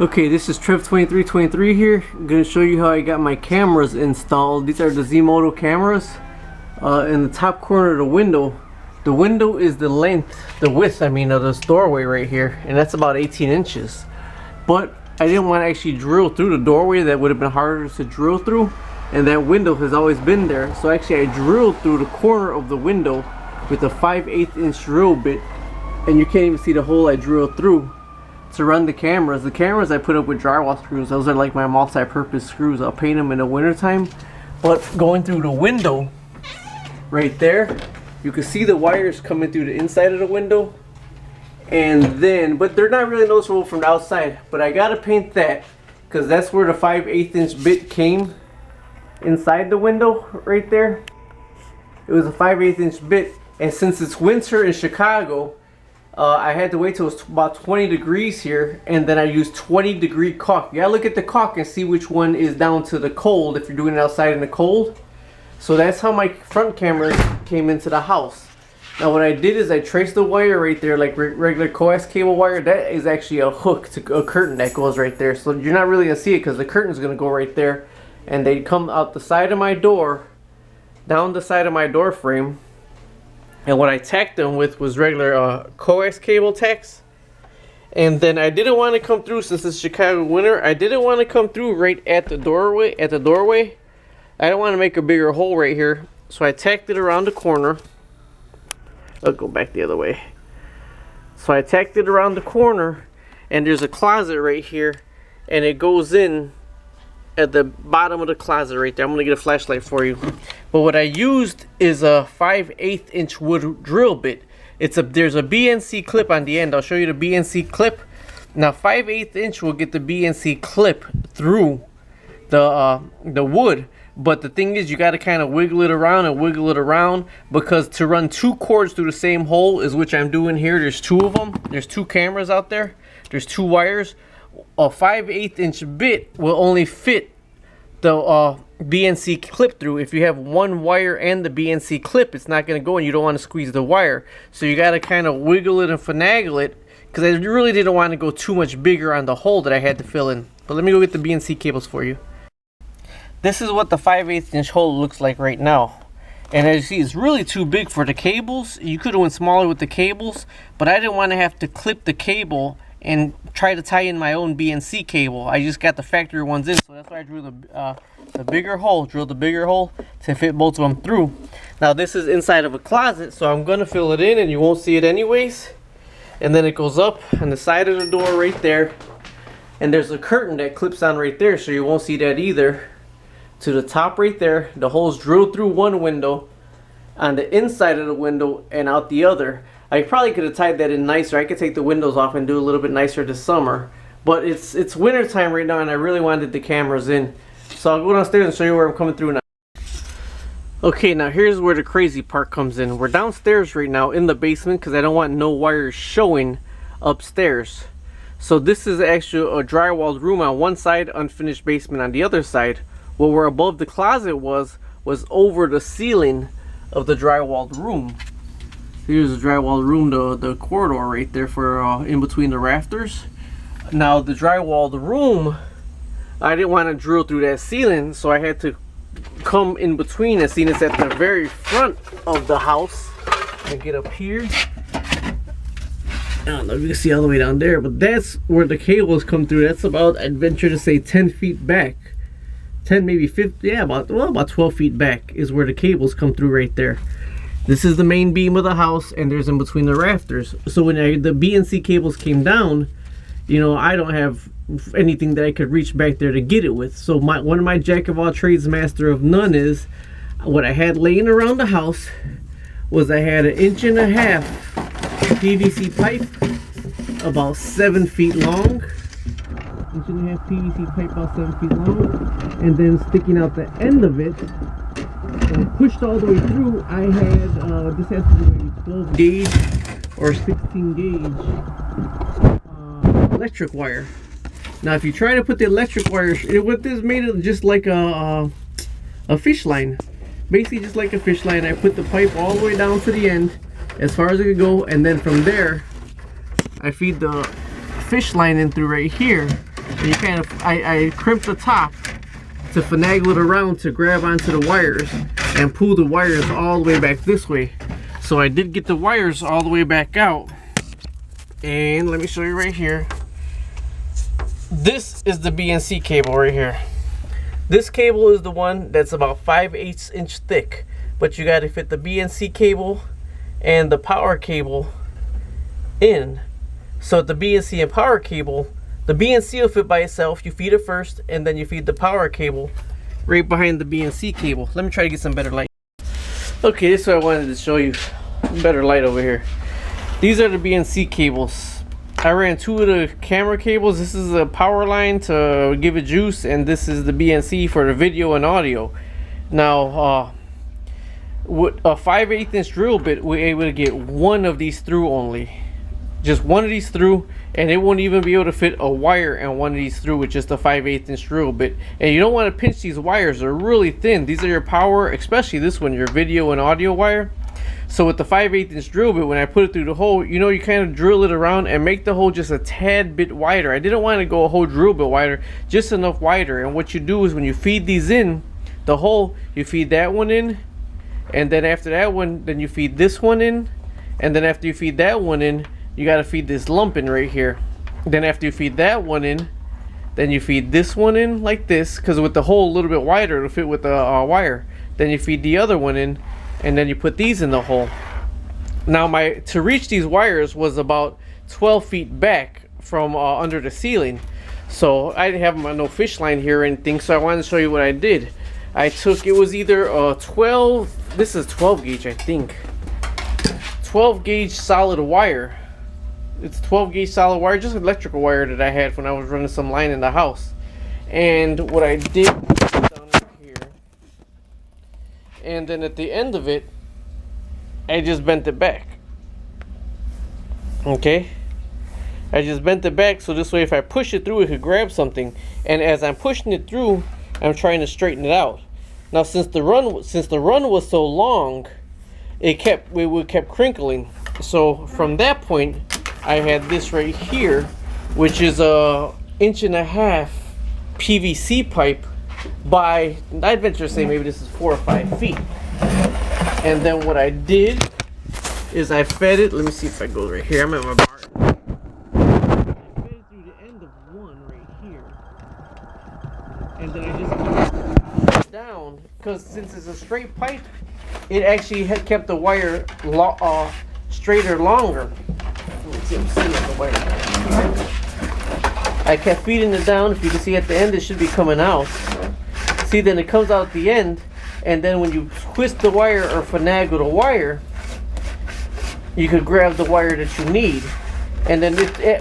Okay, this is Trev2323 here. I'm going to show you how I got my cameras installed. These are the Zmodo cameras. In the top corner of the window is the width of this doorway right here, and that's about 18 inches. But I didn't want to actually drill through the doorway. That would have been harder to drill through, and that window has always been there. So actually I drilled through the corner of the window with a 5/8 inch drill bit, and you can't even see the hole I drilled through to run the cameras. The cameras I put up with drywall screws. Those are like my multi-purpose screws. I'll paint them in the winter time. But going through the window right there, you can see the wires coming through the inside of the window, and then but they're not really noticeable from the outside. But I gotta paint that because that's where the 5/8 inch bit came inside the window right there. It was a 5/8 inch bit, and since it's winter in Chicago, I had to wait till it's about 20 degrees here, and then I used 20-degree caulk. You gotta look at the caulk and see which one is down to the cold if you're doing it outside in the cold. So that's how my front camera came into the house. Now what I did is I traced the wire right there like regular coax cable wire. That is actually a hook to a curtain that goes right there. So you're not really gonna see it because the curtain's gonna go right there, and they come out the side of my door, down the side of my door frame. And what I tacked them with was regular coax cable tacks. And then I didn't want to come through, since it's Chicago winter, I didn't want to come through right at the doorway. I don't want to make a bigger hole right here, so I tacked it around the corner. I'll go back the other way. So I tacked it around the corner, and there's a closet right here, and it goes in at the bottom of the closet right there. I'm gonna get a flashlight for you. But what I used is a 5/8 inch wood drill bit. There's a BNC clip on the end. I'll show you the BNC clip. Now 5/8 inch will get the BNC clip through the wood. But the thing is, you got to kind of wiggle it around because to run two cords through the same hole is which I'm doing here. There's two of them. There's two cameras out there. There's two wires. A 5/8 inch bit will only fit the BNC clip through. If you have one wire and the BNC clip, it's not going to go, and you don't want to squeeze the wire. So you got to kind of wiggle it and finagle it, because I really didn't want to go too much bigger on the hole that I had to fill in. But let me go get the BNC cables for you. This is what the 5/8 inch hole looks like right now. And as you see, it's really too big for the cables. You could have went smaller with the cables, but I didn't want to have to clip the cable and try to tie in my own BNC cable. I just got the factory ones in, so that's why I drew the bigger hole, drilled the bigger hole to fit both of them through. Now this is inside of a closet, so I'm gonna fill it in, and you won't see it anyways. And then it goes up on the side of the door right there, and there's a curtain that clips on right there, so you won't see that either. To the top right there, the hole's drilled through one window, on the inside of the window and out the other. I probably could have tied that in nicer. I could take the windows off and do a little bit nicer this summer. But it's winter time right now, and I really wanted the cameras in. So I'll go downstairs and show you where I'm coming through now. Okay, now here's where the crazy part comes in. We're downstairs right now in the basement because I don't want no wires showing upstairs. So this is actually a drywalled room on one side, unfinished basement on the other side. Where above the closet was over the ceiling of the drywalled room. Here's the drywalled room, the corridor right there for in between the rafters. Now the drywalled room, I didn't want to drill through that ceiling, so I had to come in between, and seeing it's at the very front of the house. And get up here. I don't know if you can see all the way down there, but that's where the cables come through. That's about, I'd venture to say, 10 feet back. 10, maybe 50, yeah, about 12 feet back is where the cables come through right there. This is the main beam of the house, and there's in between the rafters. So when the BNC cables came down, you know, I don't have anything that I could reach back there to get it with. So one of my jack of all trades, master of none is, what I had laying around the house was I had 1.5 inch PVC pipe about 7 feet long. 1.5 inch PVC pipe about 7 feet long, and then sticking out the end of it, and pushed all the way through, I had this has to be a 12 gauge or 16 gauge electric wire. Now if you try to put the electric wire, what this made it just like a fish line, basically just like a fish line. I put the pipe all the way down to the end as far as it could go, and then from there I feed the fish line in through right here, And you kind of, I crimped the top to finagle it around to grab onto the wires and pull the wires all the way back this way. So I did get the wires all the way back out. And let me show you right here. This is the BNC cable right here. This cable is the one that's about 5/8 inch thick, but you got to fit the BNC cable and the power cable in. So the BNC and power cable, the BNC will fit by itself. You feed it first, and then you feed the power cable right behind the BNC cable. Let me try to get some better light. Okay, this is what I wanted to show you. Better light over here. These are the BNC cables. I ran 2 of the camera cables. This is a power line to give it juice, and this is the BNC for the video and audio. Now, with a 5/8 inch drill bit, we're able to get one of these through only. Just one of these through, and it won't even be able to fit a wire and one of these through with just a 5/8 inch drill bit. And you don't want to pinch these wires. They're really thin. These are your power, especially this one, your video and audio wire. So with the 5/8 inch drill bit, when I put it through the hole, you know, you kind of drill it around and make the hole just a tad bit wider. I didn't want to go a whole drill bit wider, just enough wider. And what you do is when you feed these in the hole, you feed that one in, and then after that one, then you feed this one in, and then after you feed that one in, you got to feed this lump in right here. Then after you feed that one in, then you feed this one in like this, because with the hole a little bit wider, it'll fit with the wire. Then you feed the other one in, and then you put these in the hole. Now to reach these wires was about 12 feet back from under the ceiling. So I didn't have no fish line here or anything, so I wanted to show you what I did. I took, it was either a 12, this is 12 gauge I think. 12 gauge solid wire. It's 12 gauge solid wire, just electrical wire that I had when I was running some line in the house. And what I did down here, and then at the end of it, I just bent it back. Okay, I just bent it back so this way if I push it through, it could grab something. And as I'm pushing it through, I'm trying to straighten it out. Now since the run was so long, it kept crinkling. So from that point, I had this right here, which is a 1.5 inch PVC pipe by, I'd venture to say maybe this is 4 or 5 feet. And then what I did is I fed it, let me see if I go right here, I'm at my bar. I fed it through the end of one right here. And then I just kept it down, because since it's a straight pipe, it actually had kept the wire straighter longer. Let me see, I'm seeing the wire. I kept feeding it down. If you can see at the end, it should be coming out. See, then it comes out the end, and then when you twist the wire or finagle the wire, you could grab the wire that you need. And then,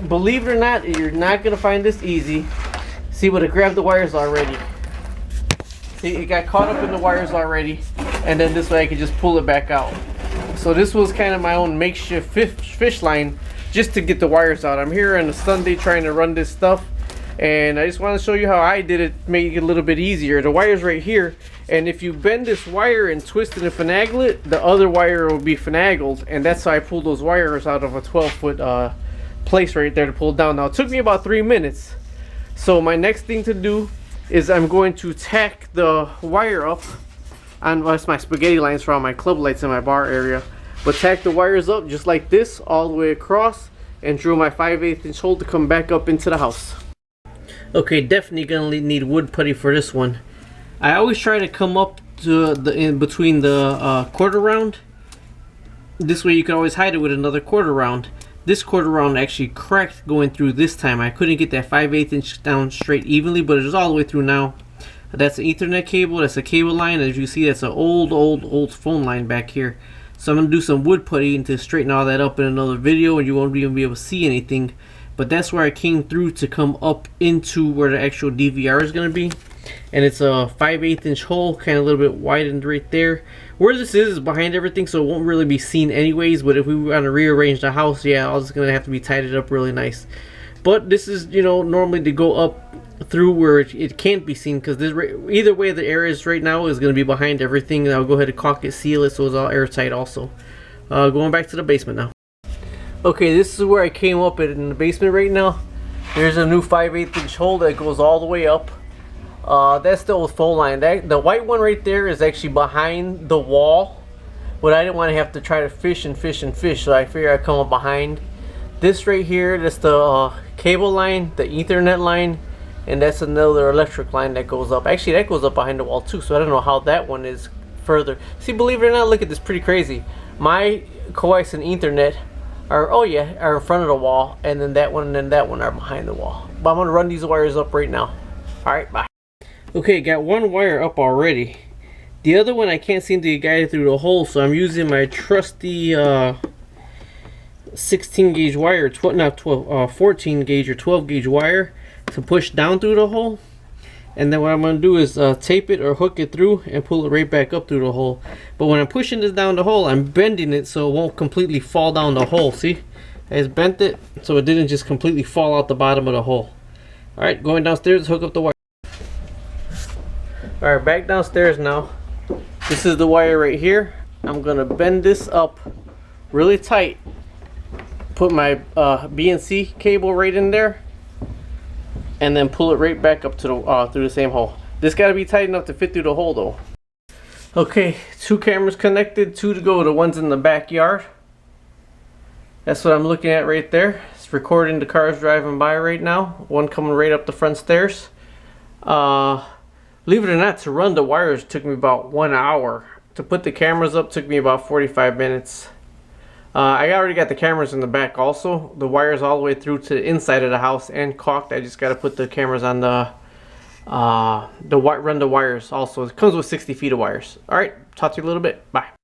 believe it or not, you're not going to find this easy. See, but it grabbed the wires already. See, it got caught up in the wires already, and then this way I could just pull it back out. So this was kind of my own makeshift fish line just to get the wires out. I'm here on a Sunday trying to run this stuff, and I just want to show you how I did it, make it a little bit easier. The wire's right here, and if you bend this wire and twist it and finagle it, the other wire will be finagled, and that's how I pulled those wires out of a 12-foot place right there to pull down. Now it took me about 3 minutes. So my next thing to do is I'm going to tack the wire up on, well, that's my spaghetti lines for all my club lights in my bar area. But tack the wires up just like this all the way across and drill my 5/8 inch hole to come back up into the house. Okay, definitely gonna need wood putty for this one. I always try to come up to the in between the quarter round. This way you can always hide it with another quarter round. This quarter round actually cracked going through this time. I couldn't get that 5/8 inch down straight evenly, but it is all the way through now. That's an Ethernet cable, that's a cable line. As you see, that's an old phone line back here. So I'm going to do some wood putty to straighten all that up in another video, and you won't even be able to see anything. But that's where I came through to come up into where the actual DVR is going to be. And it's a 5/8 inch hole, kind of a little bit widened right there. Where this is behind everything, so it won't really be seen anyways. But if we want to rearrange the house, yeah, all it's going to have to be tidied up really nice. But this is, you know, normally to go up through where it can't be seen, because either way the area is right now is going to be behind everything. And I'll go ahead and caulk it, seal it so it's all airtight also. Going back to the basement now. Okay, this is where I came up in the basement right now. There's a new 5/8 inch hole that goes all the way up. That's the old phone line. The white one right there is actually behind the wall. But I didn't want to have to try to fish and fish and fish, so I figured I'd come up behind. This right here, that's the cable line, the Ethernet line, and that's another electric line that goes up. Actually, that goes up behind the wall too, so I don't know how that one is further. See, believe it or not, look at this, pretty crazy. My coax and Ethernet are, oh yeah, are in front of the wall, and then that one and then that one are behind the wall. But I'm gonna run these wires up right now. All right, bye. Okay, got one wire up already. The other one I can't seem to get guided through the hole, so I'm using my trusty 16 gauge wire, 14 gauge or 12 gauge wire to push down through the hole. And then what I'm going to do is tape it or hook it through and pull it right back up through the hole. But when I'm pushing this down the hole, I'm bending it so it won't completely fall down the hole. See? I just bent it so it didn't just completely fall out the bottom of the hole. Alright, going downstairs to hook up the wire. Alright, back downstairs now. This is the wire right here. I'm gonna bend this up really tight. Put my BNC cable right in there, and then pull it right back up to the through the same hole. This got to be tight enough to fit through the hole though. Okay, 2 cameras connected, 2 to go. The one's in the backyard. That's what I'm looking at right there. It's recording the cars driving by right now. One coming right up the front stairs. Believe it or not, to run the wires took me about 1 hour. To put the cameras up took me about 45 minutes. I already got the cameras in the back also. The wires all the way through to the inside of the house and caulked. I just got to put the cameras on run the wires also. It comes with 60 feet of wires. Alright, talk to you a little bit. Bye.